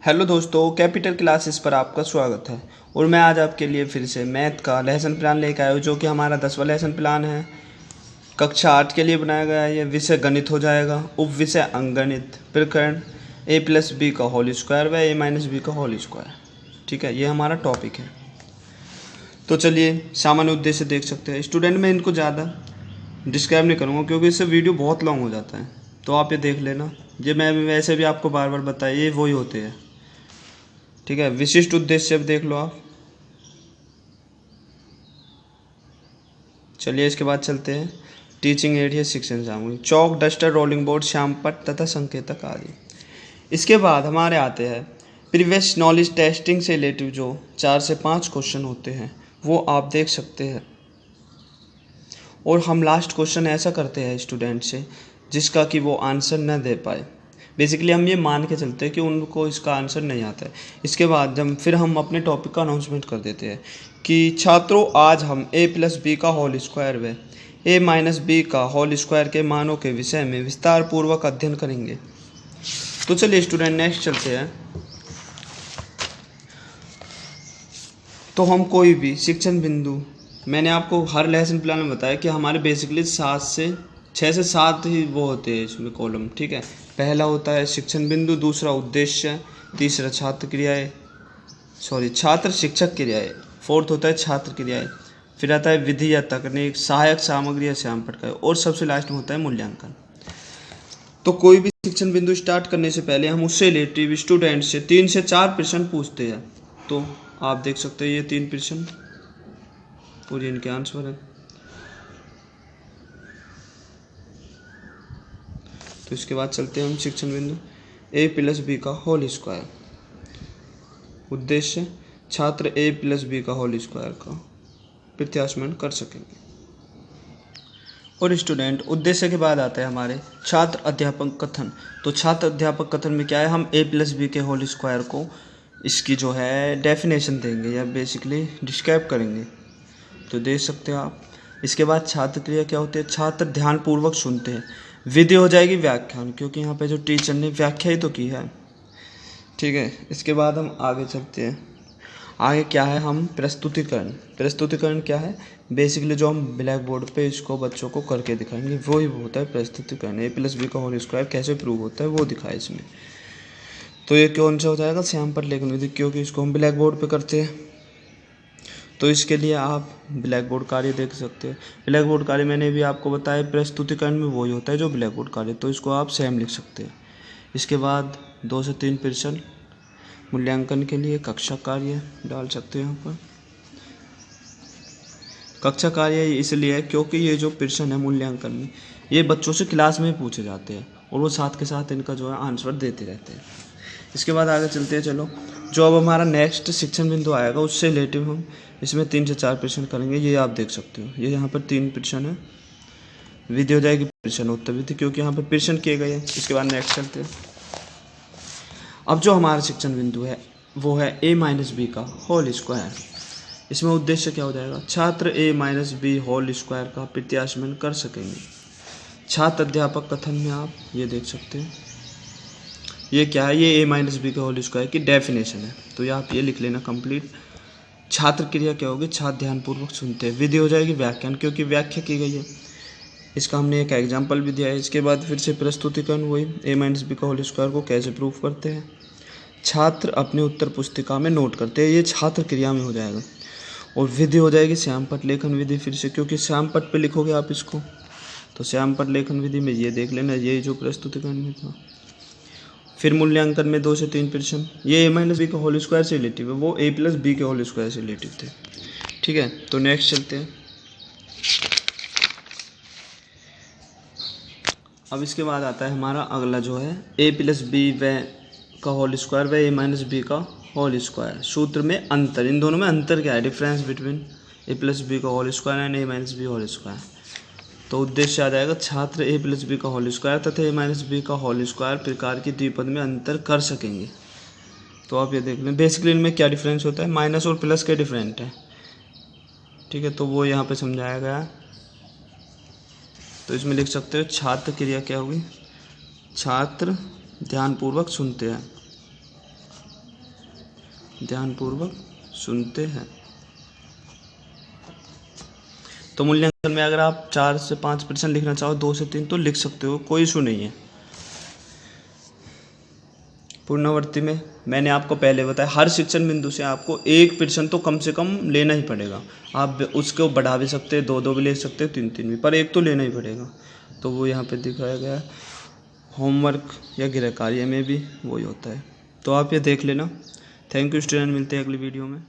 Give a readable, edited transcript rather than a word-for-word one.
Hello दोस्तों, capital classes पर आपका स्वागत है। और मैं आज आपके लिए फिर से मैथ का लेसन प्लान लेकर आया हूँ, जो कि हमारा 10वां लेसन प्लान है। कक्षा 8 के लिए बनाया गया है। ये विषय गणित हो जाएगा। उप विषय अंकगणित, प्रकरण a+b का होल स्क्वायर व a-b का होल स्क्वायर। ठीक है, ये हमारा टॉपिक है। तो चलिए सामान्य उद्देश्य देख सकते हैं। स्टूडेंट मैं इनको ज़्यादा डिस्क्राइब नहीं करूँगा क्योंकि इससे वीडियो बहुत लॉन्ग हो जाता है, तो आप ये देख लेना। ये मैं वैसे भी आपको बार बार बताया, ये वही होते हैं। ठीक है, विशिष्ट उद्देश्य देख लो आप। चलिए इसके बाद चलते हैं टीचिंग एड या शिक्षण सामग्री, चौक, डस्टर, रोलिंग बोर्ड, श्यामपट्ट तथा संकेतक आदि। इसके बाद हमारे आते हैं प्रीवियस नॉलेज टेस्टिंग से रिलेटिव जो 4 से 5 क्वेश्चन होते हैं, वो आप देख सकते हैं। और हम लास्ट क्वेश्चन ऐसा करते हैं स्टूडेंट से जिसका कि वो आंसर न दे पाए। बेसिकली हम ये मान के चलते हैं कि उनको इसका आंसर नहीं आता है। इसके बाद फिर हम अपने टॉपिक का अनाउंसमेंट कर देते हैं कि छात्रों, आज हम a+b का होल स्क्वायर व a-b का होल स्क्वायर के मानों के विषय में विस्तार पूर्वक अध्ययन करेंगे। तो चलिए स्टूडेंट नेक्स्ट चलते हैं। तो हम कोई भी शिक्षण बिंदु, मैंने आपको हर लेसन प्लान में बताया कि हमारे बेसिकली 6 से 7 ही वो होते हैं इसमें कॉलम। ठीक है, पहला होता है शिक्षण बिंदु, दूसरा उद्देश्य, तीसरा छात्र शिक्षक क्रियाएं, फोर्थ होता है छात्र क्रियाएं, फिर आता है विधि या तकनीक, सहायक सामग्री या श्यामपट्ट का, और सबसे लास्ट में होता है मूल्यांकन। तो कोई भी शिक्षण बिंदु स्टार्ट करने से पहले हम उससे रिलेटिव स्टूडेंट से 3 से 4 प्रश्न पूछते हैं। तो आप देख सकते हैं ये 3 प्रश्न और इनके आंसर है। तो इसके बाद चलते हैं हम शिक्षण बिंदु a+b का होल स्क्वायर, उद्देश्य छात्र a+b का होल स्क्वायर का प्रत्याशमन कर सकेंगे। और स्टूडेंट उद्देश्य के बाद आता है हमारे छात्र अध्यापक कथन। तो छात्र अध्यापक कथन में क्या है, हम a+b के होल स्क्वायर को इसकी जो है डेफिनेशन देंगे या बेसिकली डिस्क्राइब करेंगे। तो देख सकते हो आप। इसके बाद छात्र क्रिया क्या होती है, छात्र ध्यानपूर्वक सुनते हैं। विधि हो जाएगी व्याख्यान, क्योंकि यहाँ पे जो टीचर ने व्याख्या ही तो की है। ठीक है, इसके बाद हम आगे चलते हैं। आगे क्या है, हम प्रस्तुतिकरण। प्रस्तुतिकरण क्या है, बेसिकली जो हम ब्लैक बोर्ड पे इसको बच्चों को करके दिखाएंगे वो ही होता है प्रस्तुतिकरण। a+b का होल स्क्वायर कैसे प्रूव होता है वो दिखाए इसमें। तो ये कौन सा हो जाएगा, श्यामपट्ट लेखन विधि, क्योंकि इसको हम ब्लैक बोर्ड पे करते हैं। तो इसके लिए आप ब्लैक बोर्ड कार्य देख सकते हैं। ब्लैक बोर्ड कार्य मैंने भी आपको बताया प्रस्तुतिकरण में वही होता है जो ब्लैक बोर्ड कार्य, तो इसको आप सेम लिख सकते हैं। इसके बाद 2 से 3 प्रश्न मूल्यांकन के लिए कक्षा कार्य डाल सकते हैं। यहाँ पर कक्षा कार्य इसलिए है क्योंकि ये जो प्रश्न है मूल्यांकन में, ये बच्चों से क्लास में पूछे जाते हैं और वो साथ के साथ इनका जो है आंसर देते रहते हैं। इसके बाद आगे चलते हैं। चलो, जो अब हमारा नेक्स्ट शिक्षण बिंदु आएगा उससे रिलेटिव हम इसमें 3 से 4 प्रश्न करेंगे। ये आप देख सकते हो, ये यहाँ पर 3 प्रश्न है। विधि हो जाएगी प्रश्न उत्तर विधि, क्योंकि यहाँ पर प्रश्न किए गए हैं। इसके बाद नेक्स्ट चलते हैं। अब जो हमारा शिक्षण बिंदु है वो है a-b का होल स्क्वायर। इसमें उद्देश्य क्या हो जाएगा, छात्र a-b होल स्क्वायर का प्रत्याशमन कर सकेंगे। छात्र अध्यापक कथन में आप ये देख सकते हैं, ये क्या है, ये a-b के होल स्क्वायर की डेफिनेशन है। तो ये आप ये लिख लेना कंप्लीट। छात्र क्रिया क्या होगी, छात्र ध्यानपूर्वक सुनते हैं। विधि हो जाएगी व्याख्यान, क्योंकि व्याख्या की गई है। इसका हमने एक एग्जाम्पल भी दिया है। इसके बाद फिर से प्रस्तुतिकरण, वही a-b का होल स्क्वायर को कैसे प्रूफ करते हैं। छात्र अपने उत्तर पुस्तिका में नोट करते हैं, ये छात्र क्रिया में हो जाएगा। और विधि हो जाएगी श्यामपट्ट लेखन विधि, फिर से क्योंकि श्यामपट्ट पे लिखोगे आप इसको, तो श्यामपट्ट लेखन विधि में ये देख लेना, यही जो प्रस्तुतिकरण में था। फिर मूल्यांकन में 2 से 3 प्रश्न, ये a-b का होल स्क्वायर से रिलेटिव है, वो a+b के होल स्क्वायर से रिलेटिव थे। ठीक है, तो नेक्स्ट चलते हैं। अब इसके बाद आता है हमारा अगला जो है a+b का होल स्क्वायर व a-b का होल स्क्वायर। सूत्र में अंतर, इन दोनों में अंतर क्या है, डिफरेंस बिटवीन a+b का whole square and a-b whole square. तो उद्देश्य आ जाएगा छात्र a+b का होल स्क्वायर तथा a-b का होल स्क्वायर प्रकार की द्विपद में अंतर कर सकेंगे। तो आप ये देख लें, बेसिकली इनमें क्या डिफरेंस होता है, माइनस और प्लस के डिफरेंट है। ठीक है, तो वो यहाँ पे समझाया गया। तो इसमें लिख सकते हो छात्र क्रिया क्या होगी, छात्र ध्यानपूर्वक सुनते हैं। ध्यानपूर्वक सुनते हैं। तो मूल्यांकन में अगर आप 4 से 5% लिखना चाहो, 2 से 3 तो लिख सकते हो, कोई इशू नहीं है। पूर्णावर्ती में मैंने आपको पहले बताया, हर शिक्षण बिंदु से आपको 1% तो कम से कम लेना ही पड़ेगा। आप उसको बढ़ा भी सकते हैं, 2 भी ले सकते हो, 3 भी, पर 1 तो लेना ही पड़ेगा। तो वो यहाँ पे दिखाया गया है। होमवर्क या गृह कार्य में भी वही होता है, तो आप ये देख लेना। थैंक यू स्टूडेंट, मिलते हैं अगली वीडियो में।